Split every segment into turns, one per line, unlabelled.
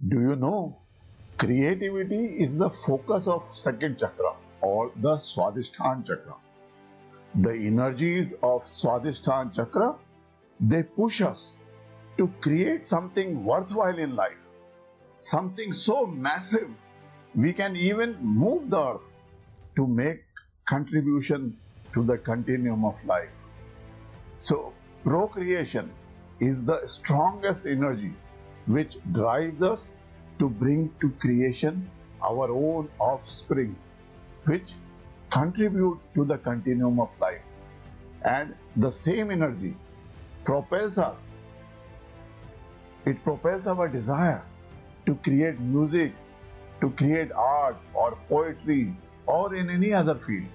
Do you know? Creativity is the focus of second chakra or the Swadhisthana chakra. The energies of Swadhisthana chakra, they push us to create something worthwhile in life, something so massive we can even move the earth to make contribution to the continuum of life. So procreation is the strongest energy which drives us to bring to creation our own offsprings, which contribute to the continuum of life. And the same energy propels us. It propels our desire to create music, to create art or poetry or in any other field.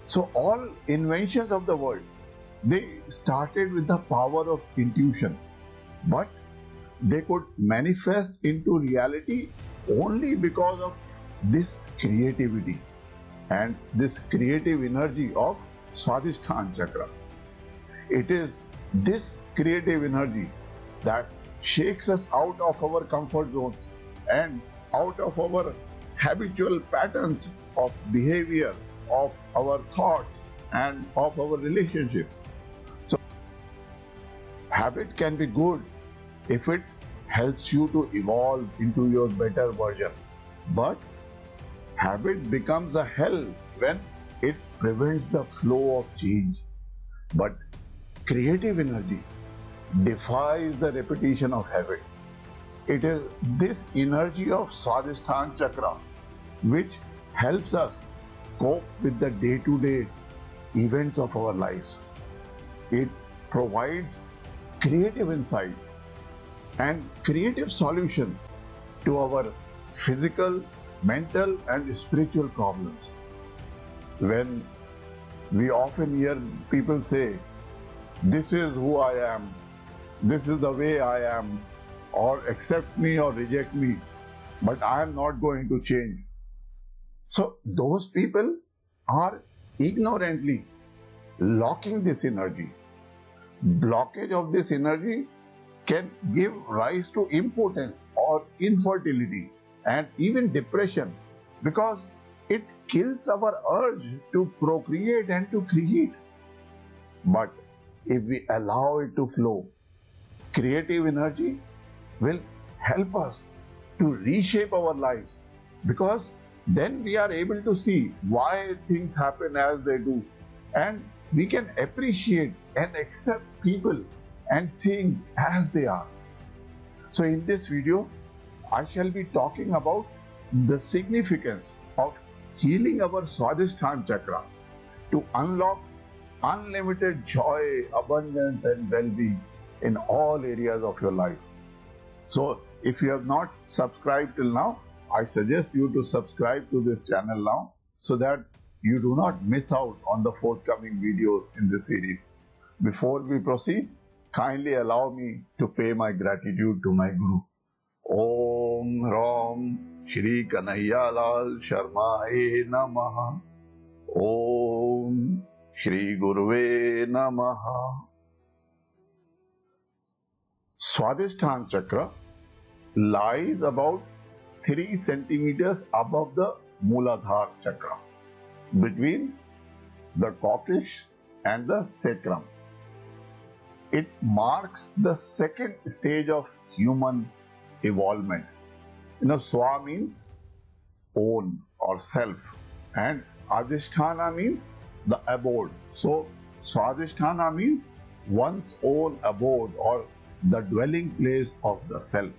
So all inventions of the world, they started with the power of intuition, but they could manifest into reality only because of this creativity and this creative energy of Swadhisthana chakra. It is this creative energy that shakes us out of our comfort zones and out of our habitual patterns of behavior, of our thoughts and of our relationships. So habit can be good if it helps you to evolve into your better version, but habit becomes a hell when it prevents the flow of change. But creative energy defies the repetition of habit. It is this energy of Swadhisthana chakra which helps us cope with the day-to-day events of our lives. It provides creative insights and creative solutions to our physical, mental and spiritual problems. When we often hear people say, "This is who I am, this is the way I am," or accept me or reject me, but I am not going to change. So those people are ignorantly locking this energy. Blockage of this energy can give rise to impotence or infertility and even depression, because it kills our urge to procreate and to create. But if we allow it to flow, creative energy will help us to reshape our lives, because then we are able to see why things happen as they do, and we can appreciate and accept people and things as they are. So in this video, I shall be talking about the significance of healing our Swadhisthana chakra to unlock unlimited joy, abundance and well-being in all areas of your life. So if you have not subscribed till now, I suggest you to subscribe to this channel now so that you do not miss out on the forthcoming videos in this series. Before we proceed, kindly allow me to pay my gratitude to my Guru. Om Ram Shri Kanhaiya Lal Sharmaye Namaha. Om Shri Guruve Namaha. Swadhisthana chakra lies about 3 centimeters above the Mooladhara chakra, between the coccyx and the sacrum. It marks the second stage of human evolvement. Swa means own or self, and Adhisthana means the abode. So Swadhisthana means one's own abode or the dwelling place of the self,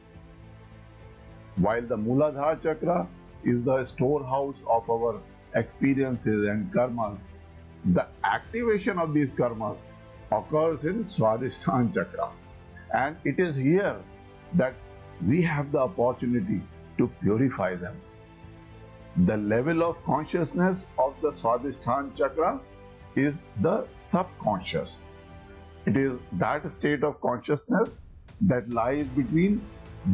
while the Mooladhara chakra is the storehouse of our experiences and karmas. The activation of these karmas occurs in Swadhisthana chakra, and it is here that we have the opportunity to purify them. The level of consciousness of the Swadhisthana chakra is the subconscious. It is that state of consciousness that lies between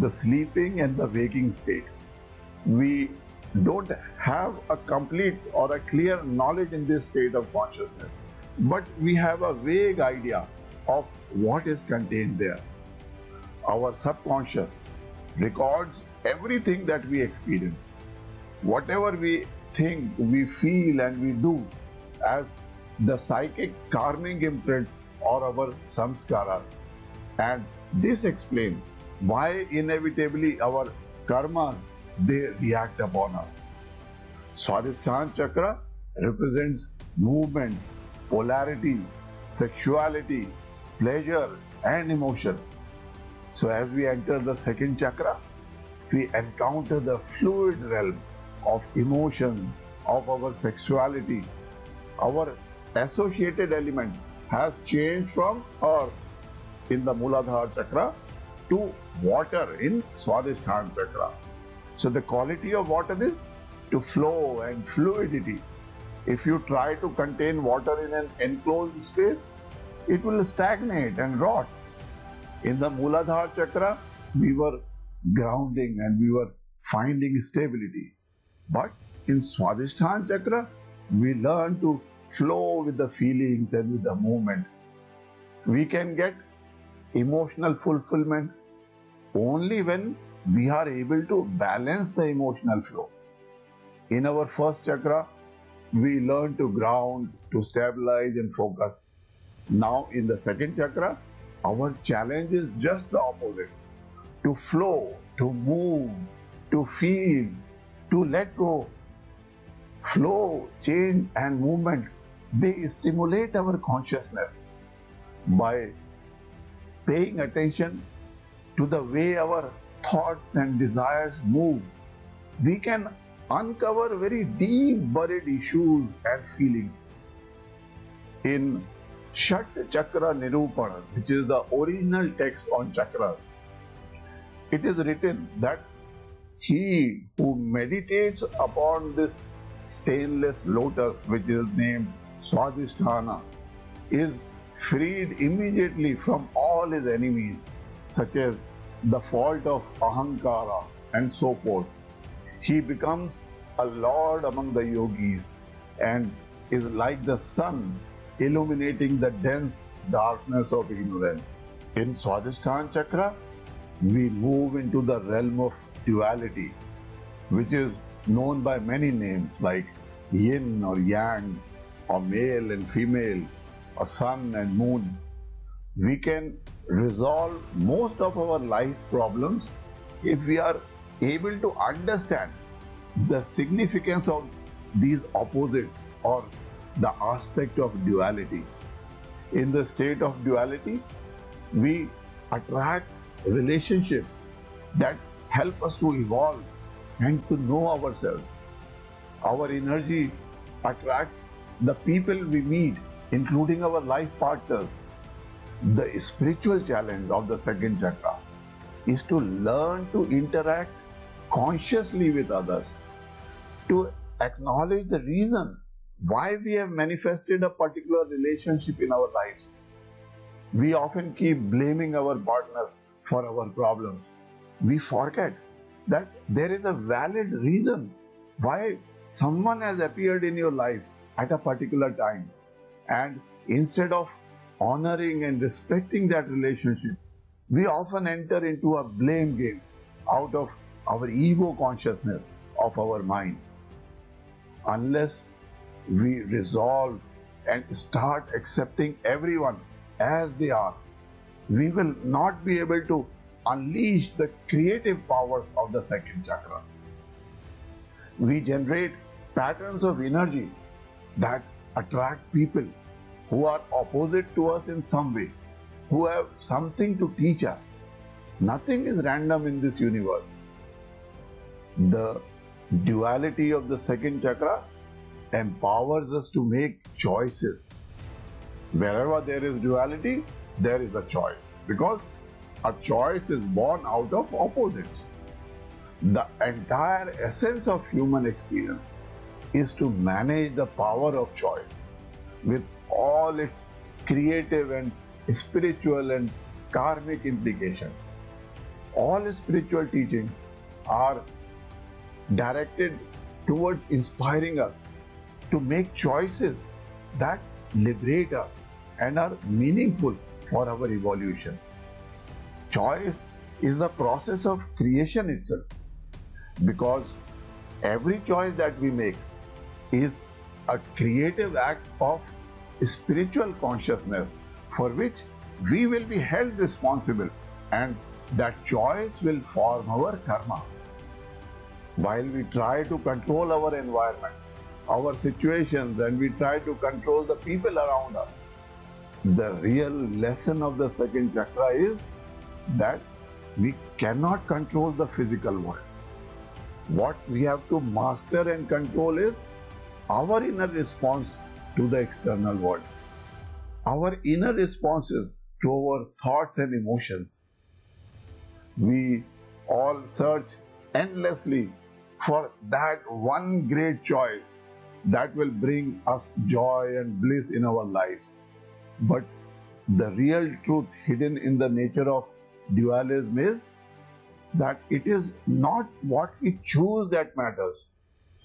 the sleeping and the waking state. We don't have a complete or a clear knowledge in this state of consciousness, but we have a vague idea of what is contained there. Our subconscious records everything that we experience. Whatever we think, we feel, and we do as the psychic karmic imprints or our samskaras. And this explains why inevitably our karmas they react upon us. Swadhisthana chakra represents movement, polarity, sexuality, pleasure, and emotion. So, as we enter the second chakra, we encounter the fluid realm of emotions, of our sexuality. Our associated element has changed from earth in the Muladhara chakra to water in Swadhisthana chakra. So, the quality of water is to flow and fluidity. If you try to contain water in an enclosed space, it will stagnate and rot. In the Muladhara chakra, we were grounding and we were finding stability. But in Swadhisthana chakra, we learn to flow with the feelings and with the movement. We can get emotional fulfillment only when we are able to balance the emotional flow. In our first chakra, we learn to ground, to stabilize and focus. Now in the second chakra, our challenge is just the opposite. To flow, to move, to feel, to let go. Flow, change and movement, they stimulate our consciousness by paying attention to the way our thoughts and desires move. We can uncover very deep buried issues and feelings. In Shat Chakra Nirupana, which is the original text on chakras, it is written that he who meditates upon this stainless lotus, which is named Swadhisthana, is freed immediately from all his enemies, such as the fault of Ahankara and so forth. He becomes a lord among the yogis and is like the sun illuminating the dense darkness of ignorance. In Swadhisthana chakra, we move into the realm of duality, which is known by many names like yin or yang, or male and female, or sun and moon. We can resolve most of our life problems if we are able to understand the significance of these opposites or the aspect of duality. In the state of duality, we attract relationships that help us to evolve and to know ourselves. Our energy attracts the people we meet, including our life partners. The spiritual challenge of the second chakra is to learn to interact consciously with others, to acknowledge the reason why we have manifested a particular relationship in our lives. We often keep blaming our partners for our problems. We forget that there is a valid reason why someone has appeared in your life at a particular time. And instead of honoring and respecting that relationship, we often enter into a blame game out of our ego consciousness of our mind. Unless we resolve and start accepting everyone as they are, we will not be able to unleash the creative powers of the second chakra. We generate patterns of energy that attract people who are opposite to us in some way, who have something to teach us. Nothing is random in this universe. The duality of the second chakra empowers us to make choices. Wherever there is duality, there is a choice, because a choice is born out of opposites. The entire essence of human experience is to manage the power of choice with all its creative and spiritual and karmic implications. All spiritual teachings are directed toward inspiring us to make choices that liberate us and are meaningful for our evolution. Choice is the process of creation itself, because every choice that we make is a creative act of spiritual consciousness for which we will be held responsible, and that choice will form our karma. While we try to control our environment, our situations, and we try to control the people around us, the real lesson of the second chakra is that we cannot control the physical world. What we have to master and control is our inner response to the external world, our inner responses to our thoughts and emotions. We all search endlessly for that one great choice that will bring us joy and bliss in our lives. But the real truth hidden in the nature of dualism is that it is not what we choose that matters.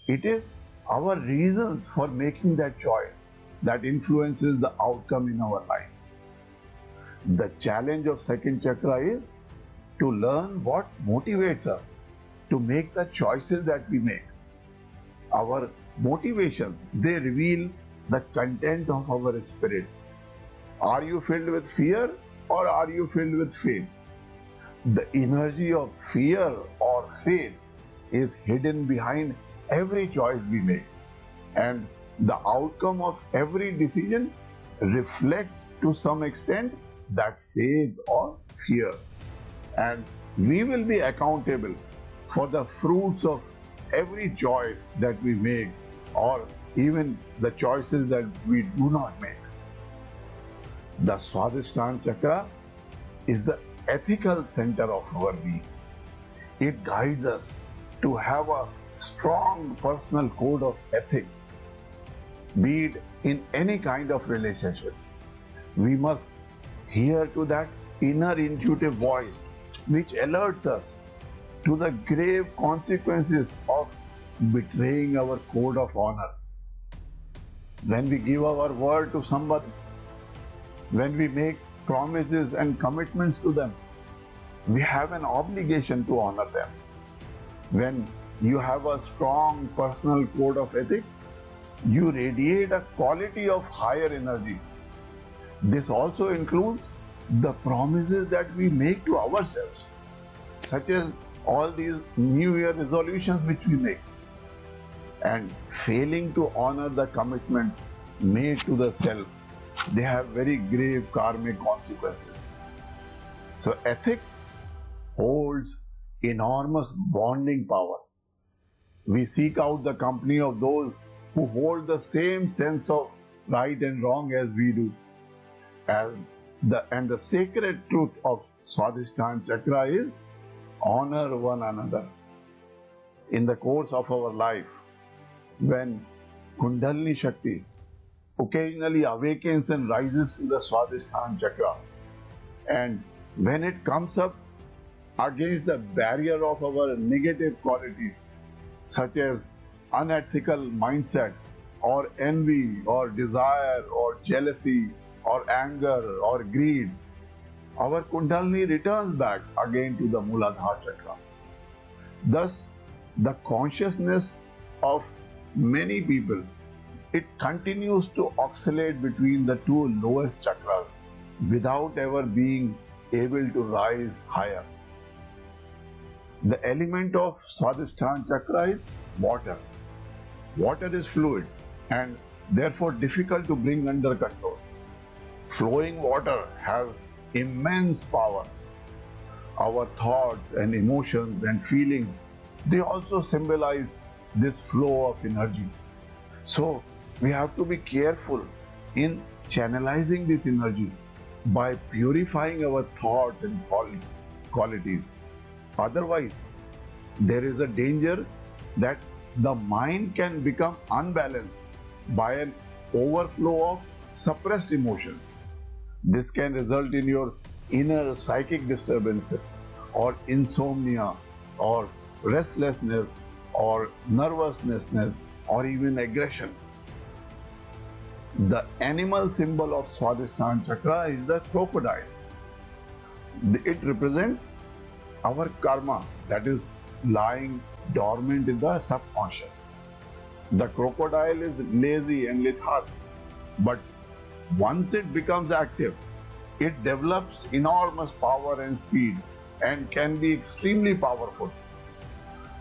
It is our reasons for making that choice that influences the outcome in our life. The challenge of second chakra is to learn what motivates us to make the choices that we make. Our motivations, they reveal the content of our spirits. Are you filled with fear or are you filled with faith? The energy of fear or faith is hidden behind every choice we make, and the outcome of every decision reflects to some extent that faith or fear, and we will be accountable for the fruits of every choice that we make, or even the choices that we do not make. The Swadhisthana chakra is the ethical center of our being. It guides us to have a strong personal code of ethics, be it in any kind of relationship. We must hear to that inner intuitive voice which alerts us to the grave consequences of betraying our code of honor. When we give our word to somebody, when we make promises and commitments to them, we have an obligation to honor them. When you have a strong personal code of ethics, you radiate a quality of higher energy. This also includes the promises that we make to ourselves, such as all these New Year resolutions which we make. And failing to honor the commitments made to the self, they have very grave karmic consequences. So ethics holds enormous bonding power. We seek out the company of those who hold the same sense of right and wrong as we do. And the sacred truth of Swadhisthana chakra is honor one another. In the course of our life, when Kundalini Shakti occasionally awakens and rises to the Swadhisthana chakra, and when it comes up against the barrier of our negative qualities, such as unethical mindset, or envy, or desire, or jealousy, or anger, or greed, our Kundalini returns back again to the Muladhara chakra. Thus, the consciousness of many people, it continues to oscillate between the two lowest chakras without ever being able to rise higher. The element of Swadhisthana chakra is water. Water is fluid and therefore difficult to bring under control. Flowing water has immense power. Our thoughts and emotions and feelings, they also symbolize this flow of energy. So we have to be careful in channelizing this energy by purifying our thoughts and qualities. Otherwise, there is a danger that the mind can become unbalanced by an overflow of suppressed emotion. This can result in your inner psychic disturbances, or insomnia, or restlessness, or nervousness, or even aggression. The animal symbol of Swadhisthana chakra is the crocodile. It represents our karma that is lying dormant in the subconscious. The crocodile is lazy and lethargic, but once it becomes active, it develops enormous power and speed and can be extremely powerful.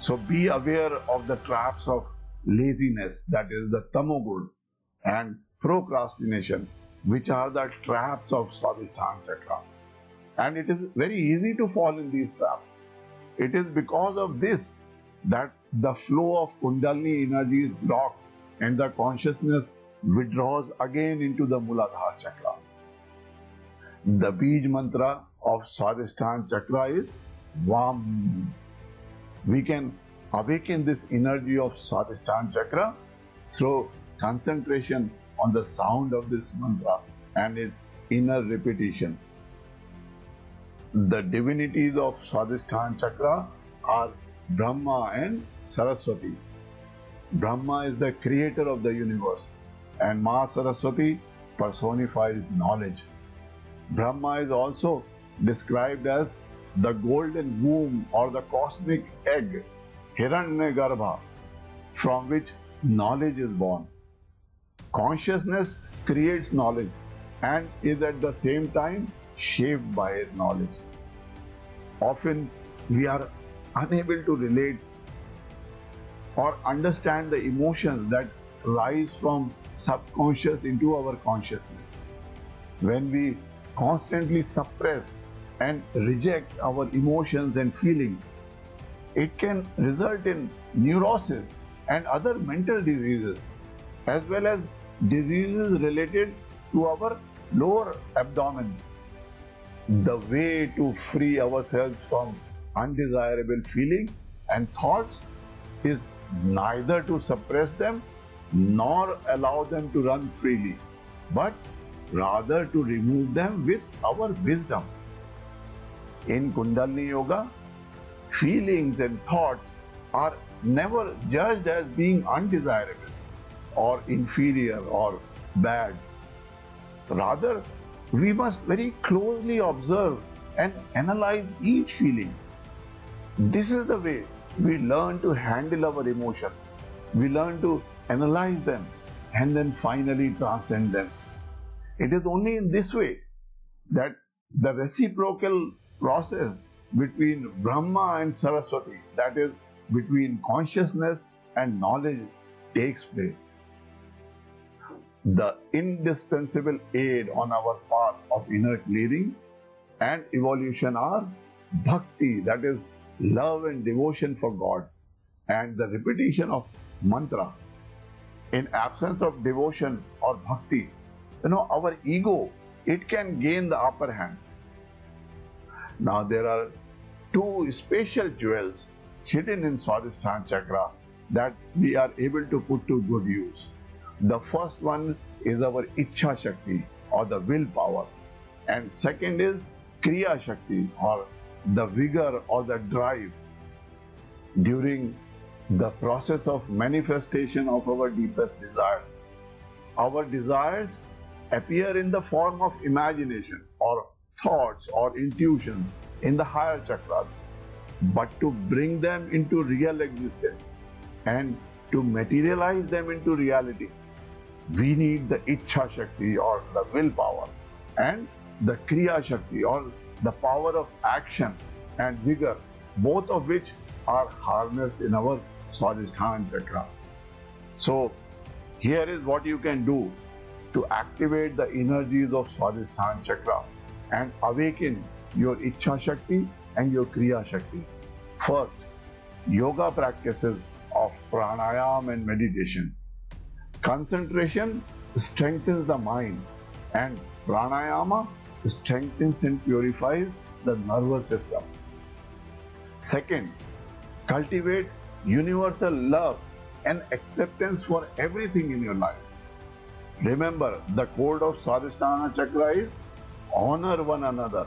So be aware of the traps of laziness, that is the tamogud, and procrastination, which are the traps of Swadhisthana chakra. And it is very easy to fall in these traps. It is because of this that the flow of Kundalini energy is blocked and the consciousness withdraws again into the Muladhara chakra. The Bij mantra of Swadhisthana chakra is Vam. We can awaken this energy of Swadhisthana chakra through concentration on the sound of this mantra and its inner repetition. The divinities of Swadhisthana chakra are Brahma and Saraswati. Brahma is the creator of the universe and Ma Saraswati personifies knowledge. Brahma is also described as the golden womb or the cosmic egg, Hiranyagarbha, from which knowledge is born. Consciousness creates knowledge and is at the same time shaped by knowledge. Often we are unable to relate or understand the emotions that rise from subconscious into our consciousness. When we constantly suppress and reject our emotions and feelings, it can result in neurosis and other mental diseases, as well as diseases related to our lower abdomen. The way to free ourselves from undesirable feelings and thoughts is neither to suppress them nor allow them to run freely, but rather to remove them with our wisdom. In Kundalini Yoga, feelings and thoughts are never judged as being undesirable or inferior or bad. Rather, we must very closely observe and analyze each feeling. This is the way we learn to handle our emotions. We learn to analyze them and then finally transcend them. It is only in this way that the reciprocal process between Brahma and Saraswati, that is, between consciousness and knowledge, takes place. The indispensable aid on our path of inner clearing and evolution are bhakti, that is, love and devotion for God, and the repetition of mantra. In absence of devotion or bhakti, our ego, it can gain the upper hand. Now there are two special jewels hidden in Swadhisthana chakra that we are able to put to good use. The first one is our Ichha Shakti or the willpower, and second is Kriya Shakti or the vigor or the drive. During the process of manifestation of our deepest desires, our desires appear in the form of imagination or thoughts or intuitions in the higher chakras. But to bring them into real existence and to materialize them into reality, we need the Ichha Shakti or the willpower and the Kriya Shakti or the power of action and vigor, both of which are harnessed in our Swadhisthana chakra. So here is what you can do to activate the energies of Swadhisthana chakra and awaken your Ichha Shakti and your Kriya Shakti. First, yoga practices of pranayama and meditation. Concentration strengthens the mind and pranayama strengthens and purifies the nervous system. Second, cultivate universal love and acceptance for everything in your life. Remember, the code of Swadhisthana chakra is honor one another.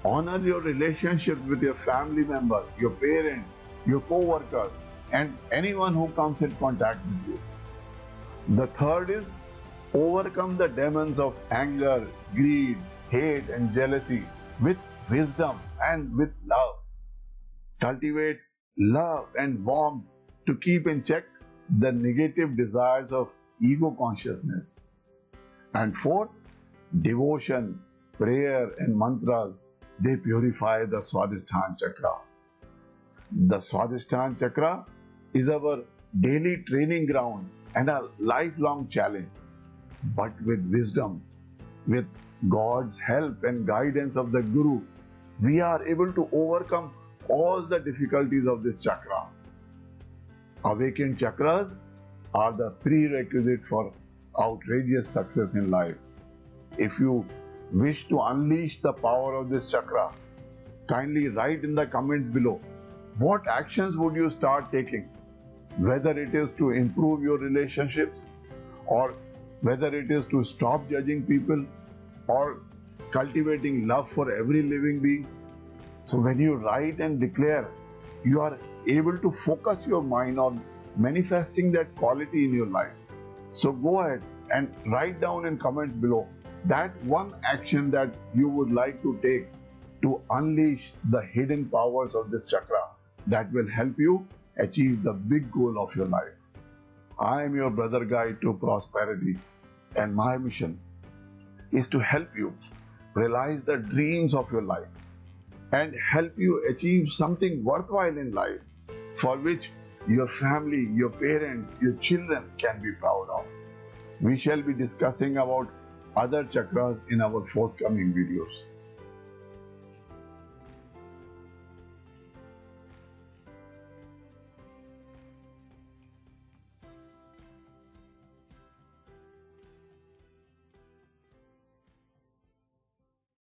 Honor your relationship with your family member, your parent, your co-worker, and anyone who comes in contact with you. The third is overcome the demons of anger, greed, hate, and jealousy with wisdom and with love. Cultivate love and warmth to keep in check the negative desires of ego consciousness. And fourth, devotion, prayer and mantras, they purify the Swadhisthana chakra. The Swadhisthana chakra is our daily training ground and a lifelong challenge. But with wisdom, with God's help and guidance of the Guru, we are able to overcome all the difficulties of this chakra. Awakened chakras are the prerequisite for outrageous success in life. If you wish to unleash the power of this chakra, kindly write in the comments below what actions would you start taking, whether it is to improve your relationships or whether it is to stop judging people or cultivating love for every living being. So when you write and declare, you are able to focus your mind on manifesting that quality in your life. So go ahead and write down in comments below that one action that you would like to take to unleash the hidden powers of this chakra that will help you achieve the big goal of your life. I am your brother guide to prosperity, and my mission is to help you realize the dreams of your life and help you achieve something worthwhile in life for which your family, your parents, your children can be proud of. We shall be discussing about other chakras in our forthcoming videos.